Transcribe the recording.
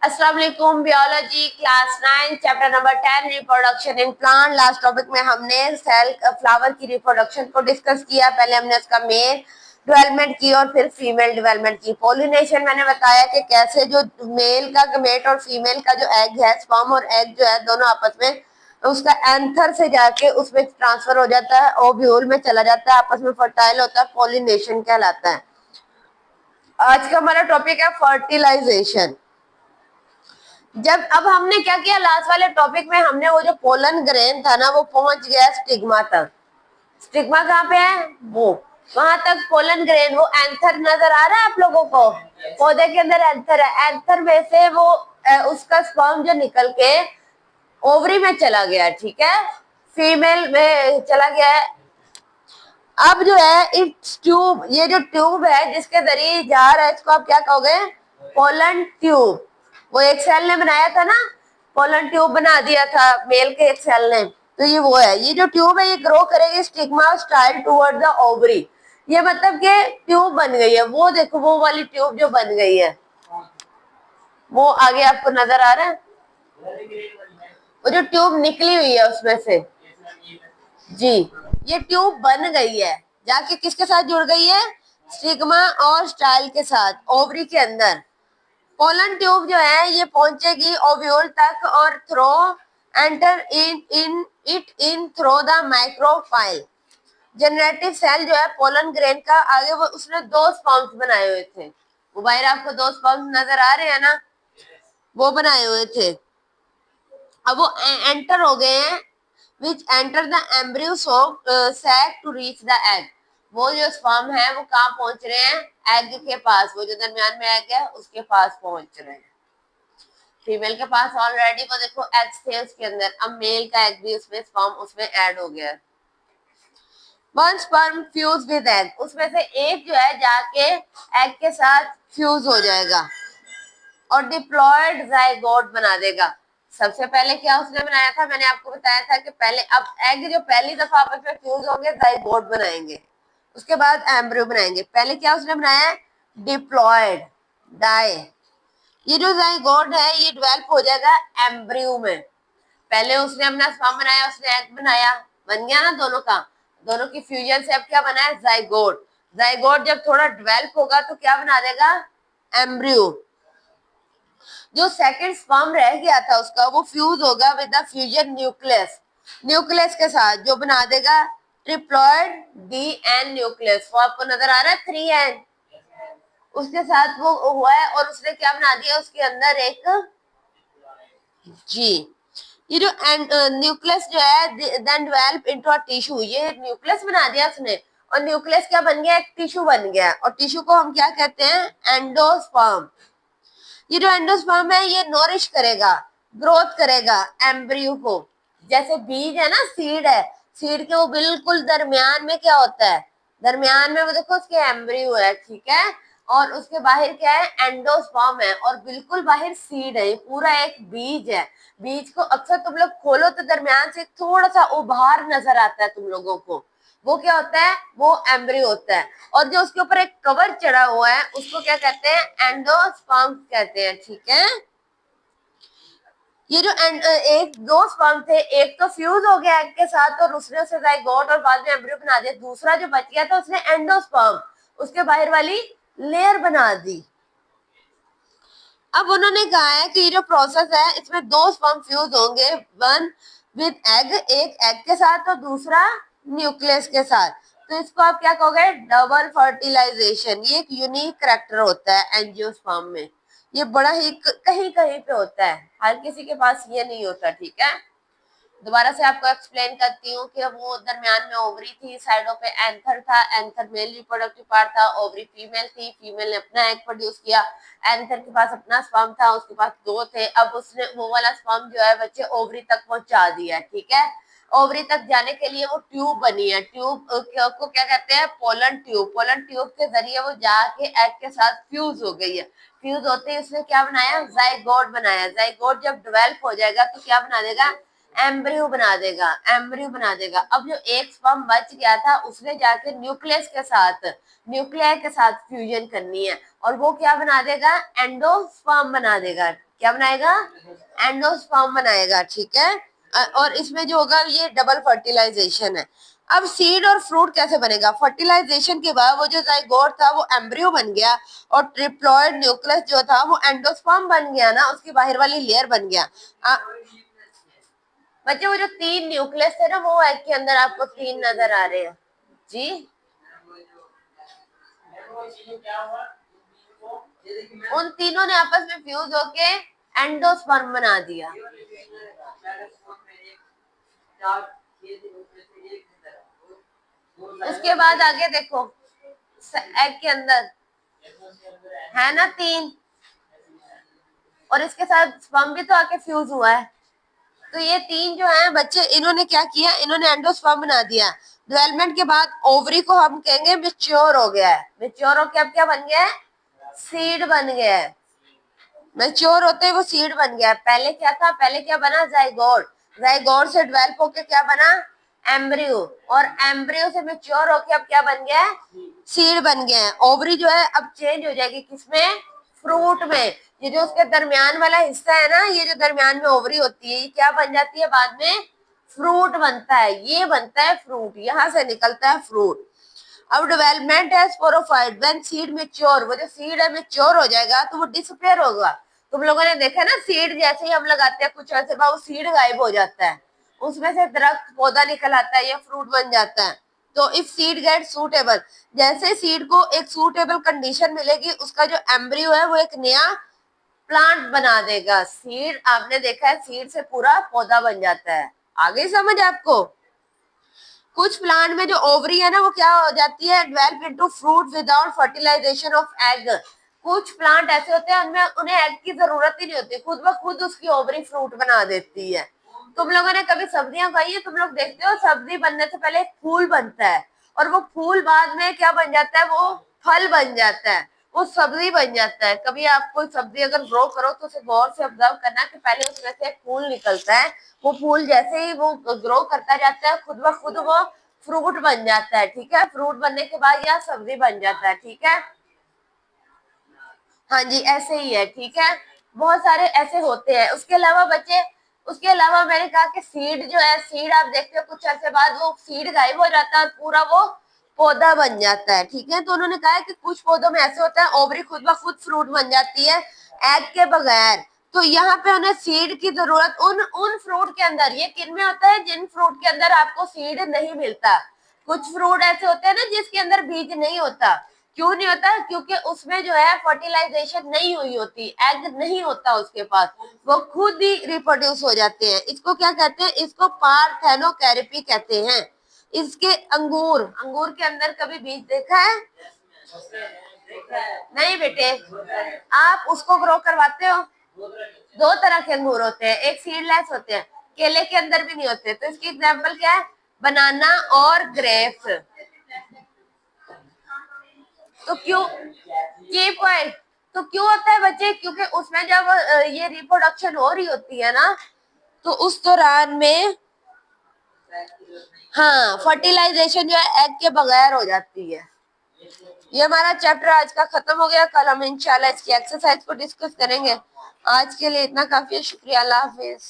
अस्सलाम वालेकुम। Biology class 9 chapter number 10 reproduction in plant. Last topic में हमने सेल फ्लावर की रिप्रोडक्शन को डिस्कस किया। पहले हमने उसका मेल डेवलपमेंट की और फिर फीमेल डेवलपमेंट की। पोलिनेशन मैंने बताया कि कैसे जो मेल का गमेट और फीमेल का जो एग है, स्पर्म और एग जो है दोनों आपस में उसका एंथर से जाके उसमें ट्रांसफर हो जाता है, ओव्यूल में चला जाता है, आपस में फर्टाइल होता है, पोलिनेशन कहलाता है। आज का हमारा टॉपिक है फर्टिलाइजेशन। जब अब हमने क्या किया, लास्ट वाले टॉपिक में हमने वो जो पोलन ग्रेन था ना वो पहुंच गया स्टिग्मा तक। स्टिग्मा कहाँ पे है? वो वहां तक पोलन ग्रेन, वो एंथर नजर आ रहा है आप लोगों को? पौधे के अंदर एंथर है, एंथर में से वो उसका स्पर्म जो निकल के ओवरी में चला गया, ठीक है, फीमेल में चला गया है। अब जो है इस ट्यूब, ये जो ट्यूब है जिसके जरिए जा रहा है, इसको आप क्या कहोगे? Pollen tube. वो एक सेल ने बनाया था ना, पोलन ट्यूब बना दिया था मेल के एक सेल ने, तो ये वो है। ये जो ट्यूब है ये ग्रो करेगी stigma style toward the ovary. ये मतलब कि ट्यूब बन गई है, वो देखो वो वाली ट्यूब जो बन गई है, वो आगे आपको नजर आ रहा है, वो जो ट्यूब निकली हुई है उसमें से। जी, ये ट्यूब बन गई है, जाके किसके साथ जुड़ गई है? स्टिग्मा और स्टाइल के साथ, ओवरी के अंदर। पोलन ट्यूब जो है ये पहुंचेगी ओव्यूल तक और through enter in through the micropyle. Generative cell जो है पोलन ग्रेन का, आगे वो उसने दो स्पर्म्स बनाए हुए थे। वो बाहर आपको दो स्पर्म्स नजर आ रहे हैं ना, वो बनाए हुए थे। अब वो एंटर हो गए हैं, which enter the embryo sac to reach the egg. वो जो स्पर्म है वो कहाँ पहुंच रहे हैं? एग के पास, वो जो दरमियान में एग है उसके पास पहुंच रहे हैं। फीमेल के पास ऑलरेडी वो देखो एग थे उसके अंदर, अब मेल का एग भी उसमें, स्पर्म उसमें ऐड हो गया। One sperm fuse with egg, उसमें से एक जो है जाके एग के साथ फ्यूज हो जाएगा और डिप्लॉयड जाइगोट बना देगा। सबसे पहले क्या उसने बनाया था? मैंने आपको बताया था कि पहले अब एग जो पहली दफा आपस में फ्यूज होंगे जाइगोट बनाएंगे, उसके बाद एम्ब्रियो बनाएंगे। पहले क्या उसने बनाया है? Diploid die. ये जो जाइगोट है ये डेवलप हो जाएगा एम्ब्रियो में। पहले उसने अपना स्पर्म बनाया, उसने एग बनाया, बन गया ना दोनों का, दोनों की फ्यूजन से अब क्या बना है? जाइगोट। जाइगोट जब थोड़ा डेवलप होगा तो क्या बना देगा? एम्ब्रियो। जो सेकंड स्पर्म रह गया था उसका वो फ्यूज होगा with the fusion nucleus, nucleus के साथ, जो बना देगा ट्रिप्लॉइड डी एन न्यूक्लियस। वो आपको नजर आ रहा है 3N, उसके साथ वो हुआ है और उसने क्या बना दिया उसके अंदर? एक जी। ये जो न्यूक्लियस जो है then develop into a tissue, ये न्यूक्लियस बना दिया उसने और न्यूक्लियस क्या बन गया? एक टिश्यू बन गया, और टिश्यू को हम क्या कहते हैं? एंडोस्पर्म। ये जो एंडोस्पर्म है ये नोरिश करेगा, ग्रोथ करेगा एम्ब्रियो को। जैसे बीज है ना, सीड है, सीड के वो बिल्कुल दरमियान में क्या होता है? दरमियान में वो देखो उसके एम्ब्रियो है, ठीक है, और उसके बाहर क्या है? एंडोस्पर्म है, और बिल्कुल बाहर सीड है। ये पूरा एक बीज है। बीज को अक्सर तुम लोग खोलो तो दरमियान से थोड़ा सा उभार नजर आता है तुम लोगों को, वो क्या होता है? वो एम्ब्रियो होता है। और जो उसके ऊपर एक कवर चढ़ा हुआ है उसको क्या कहते हैं? एंडोस्पर्म कहते हैं, ठीक है। ये जो एक दो स्पर्म थे, एक तो फ्यूज हो गया एग के साथ और उसने उसे जाइगोट और बाद में एम्ब्रियो बना दिया, दूसरा जो बच गया था उसने एंडोस्पर्म, उसके बाहर वाली लेयर बना दी। अब उन्होंने कहा है कि ये जो प्रोसेस है इसमें दो स्पर्म फ्यूज होंगे, वन विद एग, एक एग के साथ और दूसरा न्यूक्लियस के साथ। तो इसको आप क्या कहोगे? Double fertilisation. ये एक यूनिक करैक्टर होता है एंजियोस्पर्म में, ये बड़ा ही कहीं कहीं पे होता है, हर किसी के पास ये नहीं होता, ठीक है। दोबारा से आपको एक्सप्लेन करती हूँ कि वो दरमियान में ओवरी थी, साइडों पे एंथर था, एंथर मेल रिप्रोडक्टिव पार्ट था, ओवरी फीमेल थी, फीमेल ने अपना एग प्रोड्यूस किया, एंथर के पास अपना स्पर्म था, उसके पास दो थे, अब उसने वो वाला स्पर्म जो है बच्चे ओवरी तक पहुंचा दिया, ठीक है। ओवरी तक जाने के लिए वो ट्यूब बनी है, ट्यूब को क्या कहते हैं? Pollen tube. पोलन ट्यूब के जरिए वो जाके एग के साथ फ्यूज हो गई है। फ्यूज होते ही उसने क्या बनाया? जाइगोट बनाया। जाइगोट जब डेवलप हो जाएगा तो क्या बना देगा? एम्ब्रियो बना देगा, एम्ब्रियो बना देगा। अब जो एक स्पर्म बच गया था उसने जाके न्यूक्लियस के साथ, न्यूक्लियर के साथ फ्यूजन करनी है और वो क्या बना देगा? एंडोस्पर्म बना देगा, क्या बनाएगा? एंडोस्पर्म बनाएगा, ठीक है। और इसमें जो होगा ये डबल फर्टिलाइजेशन है। अब सीड और फ्रूट कैसे बनेगा? फर्टिलाइजेशन के बाद वो जो जाइगोट था वो एम्ब्रियो बन गया, और ट्रिप्लॉइड न्यूक्लियस जो था वो एंडोस्पर्म बन गया ना, उसकी बाहर वाली लेयर बन गया। बच्चे वो जो 3 न्यूक्लियस है ना, वो एग के अंदर आपको 3 नजर आ रहे हैं जी। उन तीनों ने आपस में फ्यूज होके एंडोस्पर्म बना दिया। उसके बाद आगे देखो, एग के अंदर है ना 3, और इसके साथ स्पर्म भी तो आके फ्यूज हुआ है। तो ये 3 जो है बच्चे, इन्होंने क्या किया, इन्होंने एंडोस्पर्म बना दिया। डेवलपमेंट के बाद ओवरी को हम कहेंगे मेच्योर हो गया है। मेच्योर होके अब क्या बन गया है? सीड बन गया है। मैच्योर होते ही वो सीड बन गया। पहले क्या था? पहले क्या बना? जाइगोट। जाइगोट से डेवलप होके क्या बना? एम्ब्रियो। और एम्ब्रियो से मैच्योर होके अब क्या बन गया? सीड बन गया है। ओवरी जो है अब चेंज हो जाएगी किसमें? फ्रूट में। ये जो उसके दरमियान वाला हिस्सा है ना, ये जो दरमियान में ओवरी होती है, ये क्या बन जाती है बाद में? फ्रूट बनता है। ये बनता है फ्रूट, यहां से निकलता है फ्रूट। अब डेवलपमेंट है स्पोरोफाइट। व्हेन सीड मैच्योर, वो जो सीड है मैच्योर हो जाएगा तो वो डिसअपियर होगा। तुम लोगों ने देखा ना, सीड जैसे ही हम लगाते हैं कुछ अर्से बाद वो सीड गायब हो जाता है, उसमें से दरख्त पौधा निकल आता है या फ्रूट बन जाता है। तो इफ सीड गेट सूटेबल, जैसे सीड को एक सूटेबल कंडीशन मिलेगी, उसका जो एम्ब्रियो है वो एक नया प्लांट बना देगा। सीड आपने देखा है, सीड से पूरा पौधा बन जाता है। आगे समझ आपको? कुछ प्लांट में जो ओवरी है ना, वो क्या हो जाती है? Develop into fruit without fertilisation of egg. कुछ प्लांट ऐसे होते हैं उनमें उन्हें एग की जरूरत ही नहीं होती, खुद ब खुद उसकी ओवरी फ्रूट बना देती है। तुम लोगों ने कभी सब्जियां खाई है? तुम लोग देखते हो सब्जी बनने से पहले एक फूल बनता है, और वो फूल बाद में क्या बन जाता है? वो फल बन जाता है, वो सब्जी बन जाता है। कभी आप कोई सब्जी अगर ग्रो करो तो उसे गौर से ऑब्जर्व करना कि पहले उसमें से एक फूल निकलता है, वो फूल जैसे ही वो ग्रो करता जाता है खुद ब खुद वो फ्रूट बन जाता है, ठीक है। फ्रूट बनने के बाद यह सब्जी बन जाता है, ठीक है। हाँ जी, ऐसे ही है, ठीक है। बहुत सारे ऐसे होते हैं। उसके अलावा बच्चे, उसके अलावा मैंने कहा कि सीड जो है, सीड आप देखते हो कुछ अर्से बाद वो सीड गायब हो जाता है और पूरा वो पौधा बन जाता है, ठीक है। तो उन्होंने कहा है कि कुछ पौधों में ऐसे होता है ओवरी खुद ब खुद फ्रूट बन जाती है एग के बगैर। तो यहाँ पे उन्हें सीड की जरूरत उन उन फ्रूट के अंदर, ये किन में होता है? जिन फ्रूट के अंदर आपको सीड नहीं मिलता। कुछ फ्रूट ऐसे होते हैं ना जिसके अंदर बीज नहीं होता। क्यों नहीं होता? क्योंकि उसमें जो है फर्टिलाइजेशन नहीं हुई होती, एग नहीं होता उसके पास, वो खुद ही रिप्रोड्यूस हो जाते हैं। इसको क्या कहते हैं? इसको पार्थेनोकैरिपी कहते हैं। इसके अंगूर, अंगूर के अंदर कभी बीज देखा है? नहीं बेटे, आप उसको ग्रो करवाते हो? 2 तरह के अंगूर होते हैं, एक सीडलेस होते हैं, केले के अंदर भी नहीं होते। तो इसकी एग्जांपल क्या है? बनाना और ग्रेप्स। तो क्यों कीप क्वाइट? तो क्यों होता है बच्चे? क्योंकि उसमें जब ये रिप्रोडक्शन हो रही होती है ना, तो उस दौरान में हाँ फर्टिलाइजेशन जो है एग के बगैर हो जाती है। ये हमारा चैप्टर आज का खत्म हो गया। कल हम इंशाल्लाह इसकी एक्सरसाइज को डिस्कस करेंगे। आज के लिए इतना काफी है। शुक्रिया, अल्लाह हाफिज।